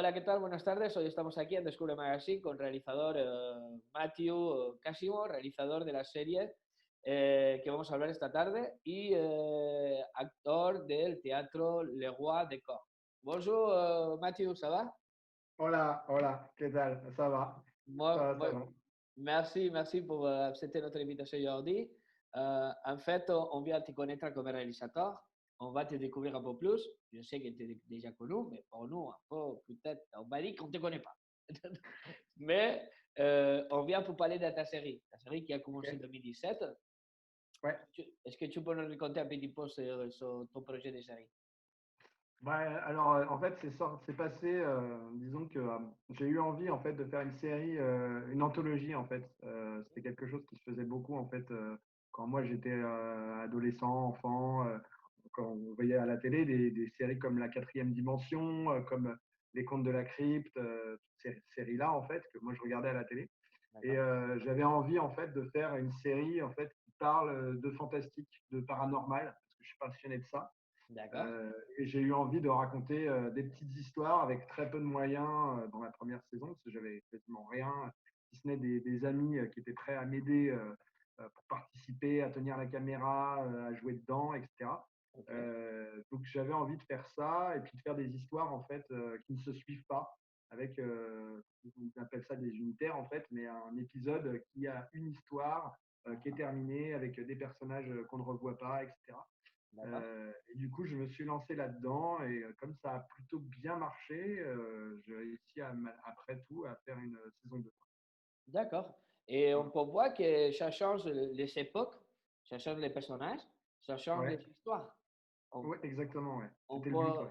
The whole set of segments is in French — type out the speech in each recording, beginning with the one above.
Hola, ¿qué tal? Buenas tardes. Hoy estamos aquí en Descubre Magazine con realizador Matthew Casimo, realizador de la serie que vamos a hablar esta tarde y actor del teatro Le Roi de Caen. Bonjour Matthew, ça va? Hola, hola, ¿qué tal? Ça va? Ça Moi, va, ça moi, va. merci pour accepter notre invitation aujourd'hui. En fait, on vient te connaître comme réalisateur. On va te découvrir un peu plus. Je sais que tu es déjà connu, mais pour nous, un peu, peut-être, on va dire qu'on ne te connaît pas. Mais on vient pour parler de ta série qui a commencé en Ok. 2017. Ouais. Est-ce que tu peux nous raconter un petit peu sur ton projet de série? Alors, en fait, c'est passé, disons que j'ai eu envie en fait de faire une série, une anthologie en fait. C'était quelque chose qui se faisait beaucoup en fait quand moi j'étais adolescent, enfant, quand on voyait à la télé des séries comme La Quatrième Dimension, comme Les Contes de la Crypte, toutes ces séries-là en fait que moi je regardais à la télé. Et D'accord? j'avais envie en fait de faire une série en fait qui parle de fantastique, de paranormal, parce que je suis passionné de ça. D'accord? Et j'ai eu envie de raconter des petites histoires avec très peu de moyens dans la première saison, parce que j'avais quasiment rien, si ce n'est des amis qui étaient prêts à m'aider pour participer, à tenir la caméra, à jouer dedans, etc. Ok. Donc j'avais envie de faire ça et puis de faire des histoires en fait qui ne se suivent pas, avec, on appelle ça des unitaires en fait, mais un épisode qui a une histoire qui est terminée avec des personnages qu'on ne revoit pas, etc. D'accord? Et du coup, je me suis lancé là-dedans et comme ça a plutôt bien marché, j'ai réussi après tout à faire une saison 2. D'accord. Et on Voilà. peut voir que ça change les époques, ça change les personnages, ça change les Ouais, histoires. On, ouais, exactement, ouais. on C'était le but, ouais.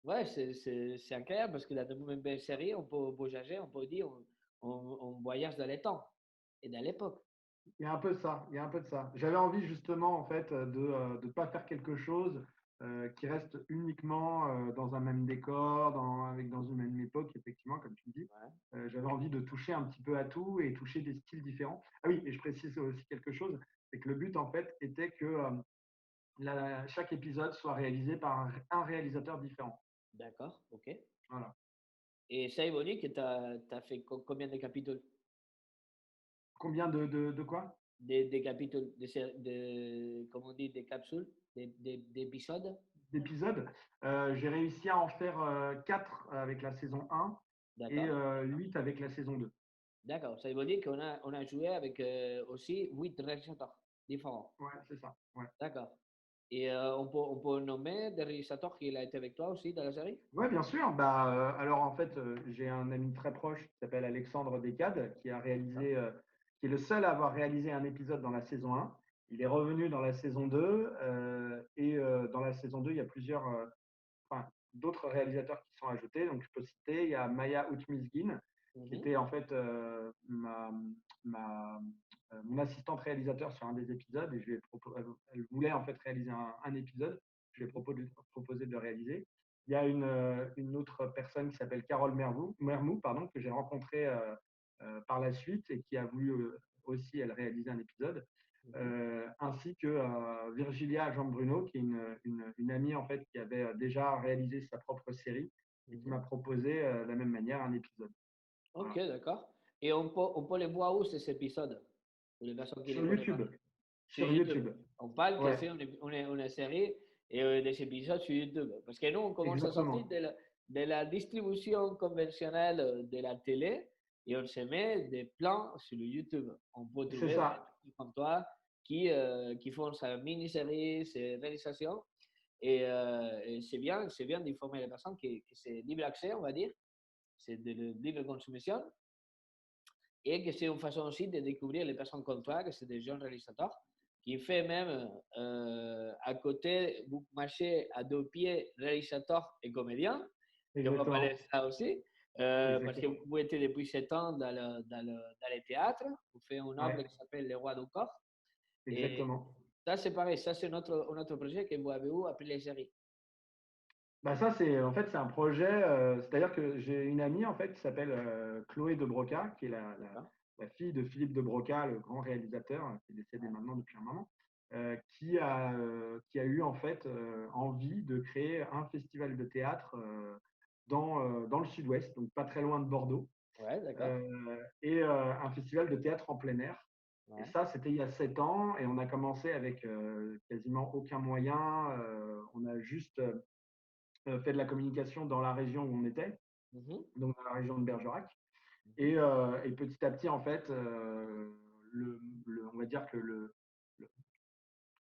peut, ouais, c'est incroyable parce que dans une même belle série, on peut voyager, on peut dire, on voyage dans les temps et dans l'époque. Il y a un peu de ça, il y a un peu de ça. J'avais envie justement en fait de pas faire quelque chose qui reste uniquement dans un même décor, dans une même époque, effectivement, comme tu dis. Ouais. J'avais envie de toucher un petit peu à tout et toucher des styles différents. Ah oui, et je précise aussi quelque chose, c'est que le but en fait était que chaque épisode soit réalisé par un réalisateur différent. D'accord, ok. Voilà. Et ça évolue que tu as fait combien de capítulos? Combien de quoi? Des capítulos, comment on dit, des capsules, d'épisodes? D'épisodes. J'ai réussi à en faire 4 avec la saison 1 et D'accord. 8 avec la saison 2. D'accord. Ça veut dire on a joué avec aussi 8 réalisateurs différents. Ouais, c'est ça. Ouais. D'accord. Et on peut nommer des réalisateurs qui a été avec toi aussi dans la série? Ouais, bien sûr. Alors en fait, j'ai un ami très proche qui s'appelle Alexandre Descades, qui a D'accord. réalisé, qui est le seul à avoir réalisé un épisode dans la saison 1. Il est revenu dans la saison 2 et dans la saison 2, il y a plusieurs, enfin, d'autres réalisateurs qui sont ajoutés. Donc je peux citer, il y a Maya Outmisgin, qui Mhm. était en fait mon assistante réalisateur sur un des épisodes et elle voulait en fait réaliser un épisode. Je lui ai Mhm. proposé de le réaliser. Il y a une autre personne qui s'appelle Carole Mermou, pardon, que j'ai rencontrée par la suite et qui a voulu aussi elle réaliser un épisode. Mhm. Ainsi que Virgilia Jean Bruno, qui est une amie en fait qui avait déjà réalisé sa propre série et qui Mhm. m'a proposé de la même manière un épisode. Ok, Voilà. d'accord. Et on peut les voir où ces épisodes? Pour les personnes qui ne les Sur connaissent pas. YouTube. Sur Sur YouTube. YouTube. On parle que Ouais, c'est une série et des épisodes sur YouTube. Parce que nous, on commence à sortir exactement. de la distribution conventionnelle de la télé et on se met des plans sur le YouTube. On peut C'est trouver des ça. gens comme toi qui font sa mini-série, ses réalisations. Et c'est bien d'informer les personnes que c'est libre accès, on va dire. C'est de libre consommation et que c'est une façon aussi de découvrir les personnes comme toi, que c'est des jeunes réalisateurs, qui fait même à côté, vous marchez à deux pieds réalisateur et comédien, et on va parler de Exactement. ça aussi, parce que Exactement. vous êtes depuis 7 ans dans le théâtre, vous faites une œuvre Ouais, qui s'appelle Les Rois du Corps, et exactement. ça c'est pareil, ça c'est notre projet que vous avez eu après les séries. Bah ça, c'est en fait, c'est un projet. C'est-à-dire que j'ai une amie en fait qui s'appelle Chloé de Broca, qui est D'accord. la fille de Philippe de Broca, le grand réalisateur qui est décédé Ouais. maintenant depuis un moment, qui a eu en fait envie de créer un festival de théâtre dans le sud-ouest, donc pas très loin de Bordeaux, Ouais, d'accord. et un festival de théâtre en plein air. Et Ouais. ça, c'était il y a 7 ans, et on a commencé avec quasiment aucun moyen. On a juste fait de la communication dans la région où on était, Mhm. donc dans la région de Bergerac. Mhm. Et petit à petit, en fait, on va dire que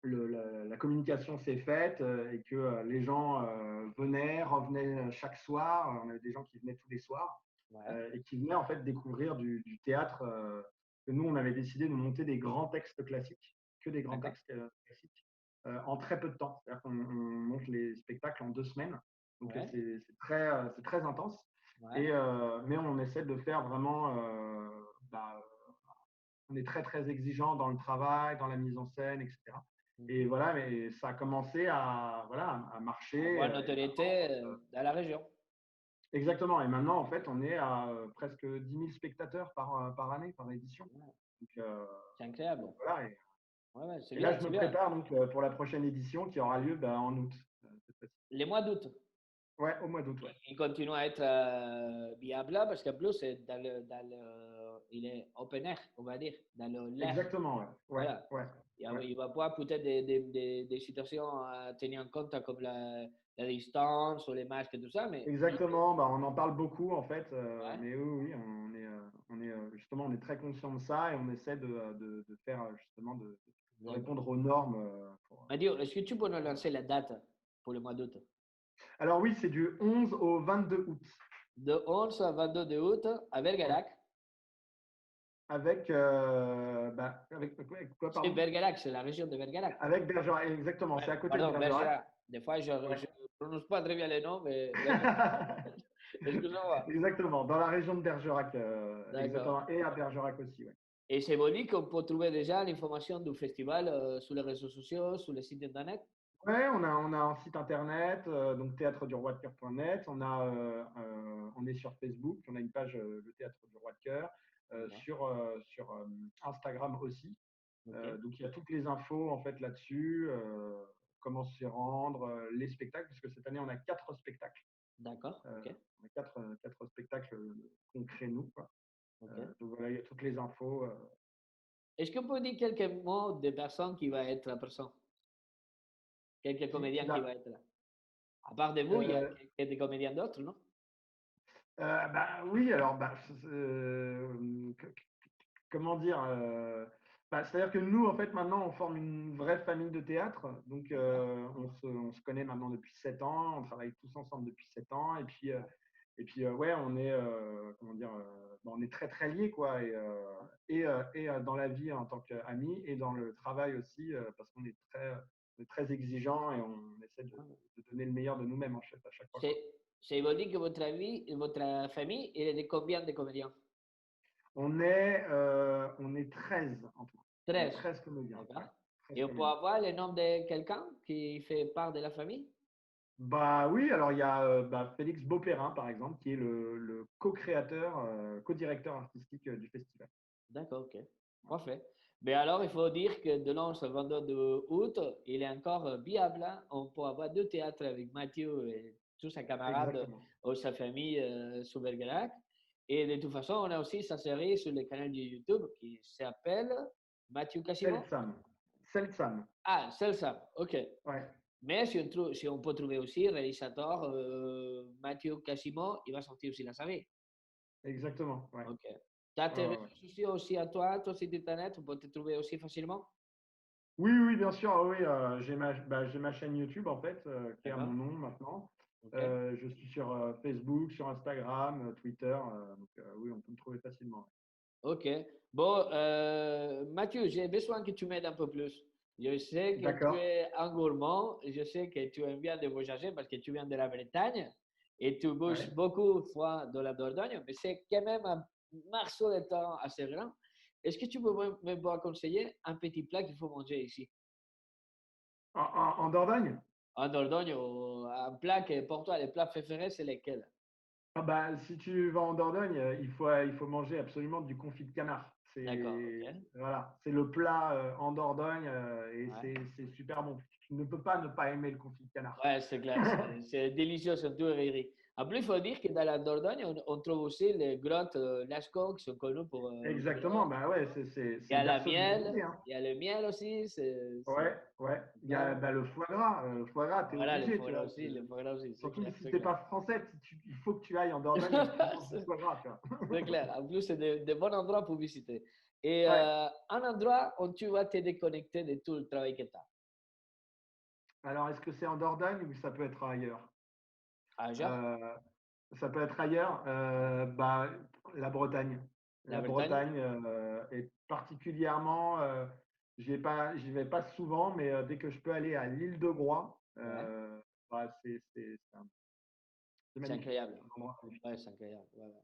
la communication s'est faite et que les gens venaient, revenaient chaque soir. On avait des gens qui venaient tous les soirs Ouais, et qui venaient en fait découvrir du théâtre. Que nous, on avait décidé de monter des grands textes classiques, que des grands d'accord. textes classiques, en très peu de temps. C'est-à-dire qu'on monte les spectacles en 2 semaines. Donc Ouais, c'est très intense. ouais. Mais on essaie de faire vraiment bah, on est très très exigeant dans le travail, dans la mise en scène, etc. Et Mhm. voilà, mais ça a commencé à, voilà, à marcher. Avoir Et notoriété dans la région. exactement. Et maintenant, en fait, on est à presque 10 000 spectateurs par année, par édition. Ouais, Donc, c'est incroyable. voilà. Ouais, ouais, c'est Et là, bien, je c'est me bien. prépare donc pour la prochaine édition qui aura lieu en août. Cette fois-ci. Les mois d'août, Ouais, au mois d'août, ouais. il continue à être viable parce qu'en plus, c'est il est open air, on va dire, dans l'air. Exactement, ouais. Ouais, Voilà. ouais, ouais. Il va pouvoir peut-être des situations à tenir en compte comme la distance ou les masques et tout ça, mais Exactement, bah, on en parle beaucoup en fait, ouais. mais oui, oui, on est justement, on est très conscient de ça et on essaie de faire justement de répondre aux normes. Mathieu, est-ce que tu peux nous lancer la date pour le mois d'août? Alors oui, c'est du 11 au 22 août, De 11 à 22 de août à ouais, Bergerac. avec quoi, C'est pardon? Bergerac, c'est la région de Bergerac. Avec Bergerac, exactement, Ouais, c'est à côté de pardon, Bergerac. Bergerac. Des fois, je Ouais. ne prononce pas très bien les noms, mais Bergerac. Excusez-moi. Exactement, dans la région de Bergerac, D'accord. exactement, et à Bergerac aussi, ouais. Et c'est bon qu'on peut trouver déjà l'information du festival sur les réseaux sociaux, sur le site internet. Ouais, on a un site internet, donc théâtre-du-roi-de-cœur.net. On est sur Facebook, on a une page Le Théâtre du Roi de Cœur, D'accord. sur Instagram aussi. Ok. Donc il y a toutes les infos en fait là-dessus, comment s'y rendre, les spectacles, parce que cette année on a 4 spectacles. D'accord. Ok. On a quatre spectacles qu'on crée nous, quoi. Ok. Donc voilà, il y a toutes les infos. Est-ce qu'on peut dire quelques mots des personnes qui vont être présentes? Quelques Qui comédiens qui vont va, être là. À part de vous, il y a euh, des comédiens d'autres, non? bah, oui, alors, comment dire c'est-à-dire que nous, en fait, maintenant, on forme une vraie famille de théâtre. Donc, D'accord. on se connaît maintenant depuis 7 ans. On travaille tous ensemble depuis 7 ans. Ouais. Et puis ouais, on est, comment dire, on est très, très liés, quoi. Dans la vie en tant qu'amis et dans le travail aussi, parce on est très exigeants et on essaie de donner le meilleur de nous-mêmes, en fait, à chaque fois, quoi. C'est, c'est vous dire que votre famille, il est de combien de comédiens? On est 13 en tout. On est 13. 13 comédiens, D'accord. ouais. 13 Et on peut comédiens. avoir le nom de quelqu'un qui fait part de la famille? Bah oui, alors il y a Félix Beauperrin, par exemple, qui est le co-créateur, co-directeur artistique du festival. D'accord, ok. Parfait. Mais alors, il faut dire que de l'an au 22 de août, il est encore viable, hein. On peut avoir deux théâtres avec Mathieu et tous ses camarades Exactement. ou sa famille sur Bergerac. Et de toute façon, on a aussi sa série sur le canal de YouTube qui s'appelle Mathieu Cassimo. Selsam. Selsam. Ah, c'est ça. OK. Ouais, Mais si on peut trouver aussi réalisateur Mathieu Cassimo, il va sortir aussi la série. exactement. Ouais. OK. Tu as Ouais, tes ouais, ouais. réseaux sociaux aussi à toi, ton site internet, on peut te trouver aussi facilement? Oui, oui, bien sûr. Ah oui, j'ai ma chaîne YouTube, en fait, qui est à D'accord. mon nom maintenant. OK. Je suis sur Facebook, sur Instagram, Twitter. Donc oui, on peut me trouver facilement. OK. Bon, Mathieu, j'ai besoin que tu m'aides un peu plus. Je sais que tu D'accord. es un gourmand, je sais que tu aimes bien de voyager parce que tu viens de la Bretagne et tu bouges Ouais. beaucoup de fois dans la Dordogne, mais c'est quand même un morceau de temps assez grand. Est-ce que tu peux me conseiller un petit plat qu'il faut manger ici? En Dordogne? En Dordogne, ou un plat que pour toi, les plats préférés, c'est lesquels? Ah bah, si tu vas en Dordogne, il faut manger absolument du confit de canard. D'accord, C'est OK. voilà, c'est le plat en Dordogne et Ouais. c'est super bon. Tu ne peux pas ne pas aimer le confit de canard. Ouais, c'est clair, c'est délicieux, surtout riz. En plus, il faut dire que dans la Dordogne, on trouve aussi les grottes Lascaux qui sont connues pour Exactement, bah ouais, il c'est y a une la berceuse miel, d'humanité, hein. il y a le miel aussi, Ouais, ouais. Il y a bon. bah, le foie gras. Le foie gras, t'es Voilà, obligé, tu vois. le foie gras aussi, c'est Surtout clair, si c'est t'es clair. pas français, il faut que tu ailles en Dordogne et que tu manges du C'est foie gras, tu vois. c'est clair. En plus, c'est de bons endroits pour visiter. Et Ouais. un endroit où tu vas te déconnecter de tout le travail que tu as. Alors, est-ce que c'est en Dordogne ou ça peut être ailleurs? Aja, Euh, Ça peut être ailleurs. Bah, la Bretagne. la La Bretagne. Bretagne est particulièrement. J'y vais pas souvent, mais dès que je peux aller à l'île de Groix, Ouais, bah, c'est c'est magnifique. incroyable. C'est un endroit magnifique. Ouais, c'est incroyable. Ouais, ouais.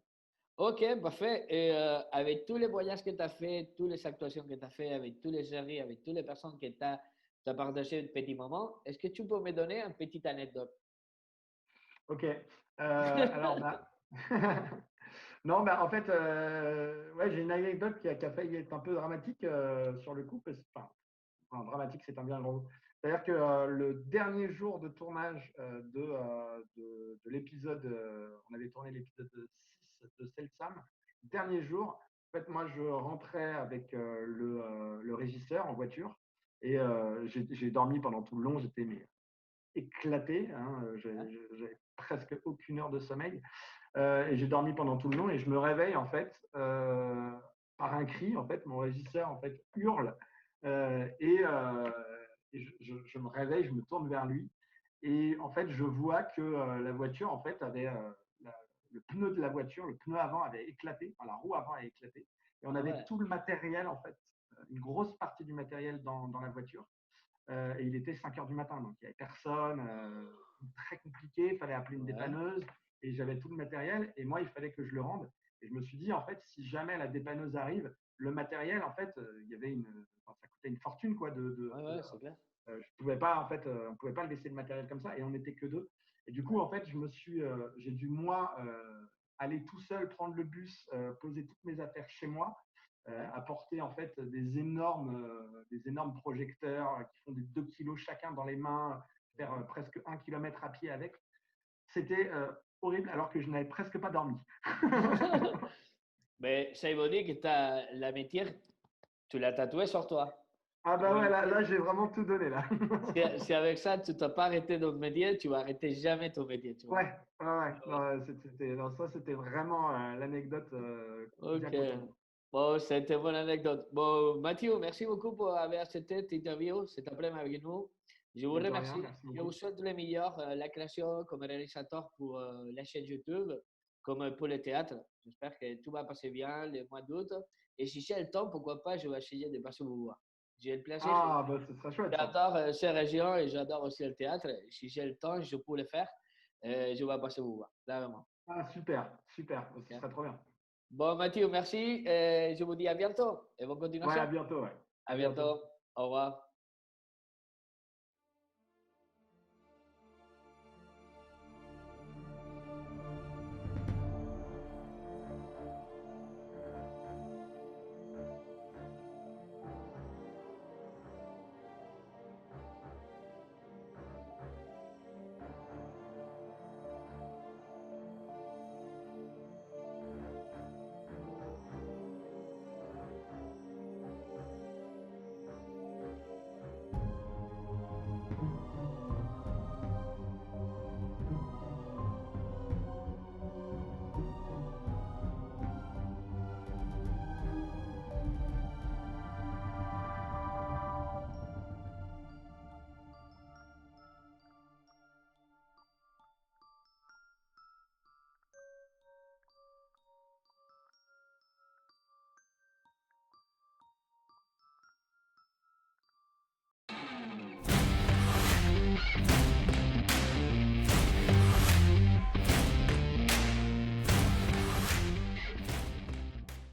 Ok, parfait. Et avec tous les voyages que tu as fait, toutes les actuations que tu as fait, avec tous les séries, avec toutes les personnes que tu as partagé de petits moments, est-ce que tu peux me donner une petite anecdote? Ok. Alors, bah, non, bah, en fait, ouais, j'ai une anecdote qui a failli être un peu dramatique sur le coup. Enfin, dramatique, c'est un bien grand mot. C'est-à-dire que le dernier jour de tournage de l'épisode, on avait tourné l'épisode 6 de Selsam. Dernier jour, en fait, moi, je rentrais avec le régisseur en voiture et j'ai dormi pendant tout le long. J'étais éclaté, hein, Ouais, j'avais presque aucune heure de sommeil. Et j'ai dormi pendant tout le long et je me réveille en fait par un cri. En fait, mon régisseur en fait hurle et je me réveille, je me tourne vers lui et en fait je vois que la voiture en fait avait le pneu de la voiture, le pneu avant avait éclaté, enfin, la roue avant avait éclaté et on ah avait ouais, tout le matériel en fait, une grosse partie du matériel dans la voiture. Et il était 5 heures du matin, donc il n'y avait personne, très compliqué, il fallait appeler une ouais, dépanneuse, et j'avais tout le matériel, et moi, il fallait que je le rende. Et je me suis dit, en fait, si jamais la dépanneuse arrive, le matériel, en fait, il y avait enfin, ça coûtait une fortune, quoi, ouais, ouais, c'est clair. je pouvais pas, en fait, on pouvait pas le laisser le matériel comme ça, et on n'était que deux. Et du coup, Ouais, en fait, j'ai dû, moi, aller tout seul prendre le bus, poser toutes mes affaires chez moi, ouais. apporter en fait des énormes projecteurs qui font des 2 kilos chacun dans les mains, faire Ouais. presque 1 kilomètre à pied avec. C'était horrible alors que je n'avais presque pas dormi. Mais ça veut dire que la métier, tu l'as tatoué sur toi. Ah En bah ouais, vérité, là j'ai vraiment tout donné là. si avec ça, tu t'as pas arrêté dans le métier, tu vas arrêter jamais ton métier, tu vois. Ouais, ouais, ouais. Non, non, ça c'était vraiment l'anecdote bien Ok. cocasse. Bon, c'était une bonne anecdote. Bon, Mathieu, merci beaucoup pour avoir accepté cette interview, cet après-midi avec nous. Je vous Mais de rien, remercie. merci Je vous beaucoup. souhaite le meilleur, la création comme réalisateur pour la chaîne YouTube, comme pour le théâtre. J'espère que tout va passer bien le mois d'août. Et si j'ai le temps, pourquoi pas, je vais essayer de passer vous voir. J'ai le plaisir. Ah bah ce sera chouette ça. J'adore ces régions et j'adore aussi le théâtre. Si j'ai le temps, je peux le faire. Je vais passer vous voir, clairement. Ah super, super, ce Ok. serait trop bien. Bon, Mathieu, merci. Je vous dis à bientôt et bonne Ouais, à continuation. bientôt, ouais. À À bientôt. bientôt. Au revoir.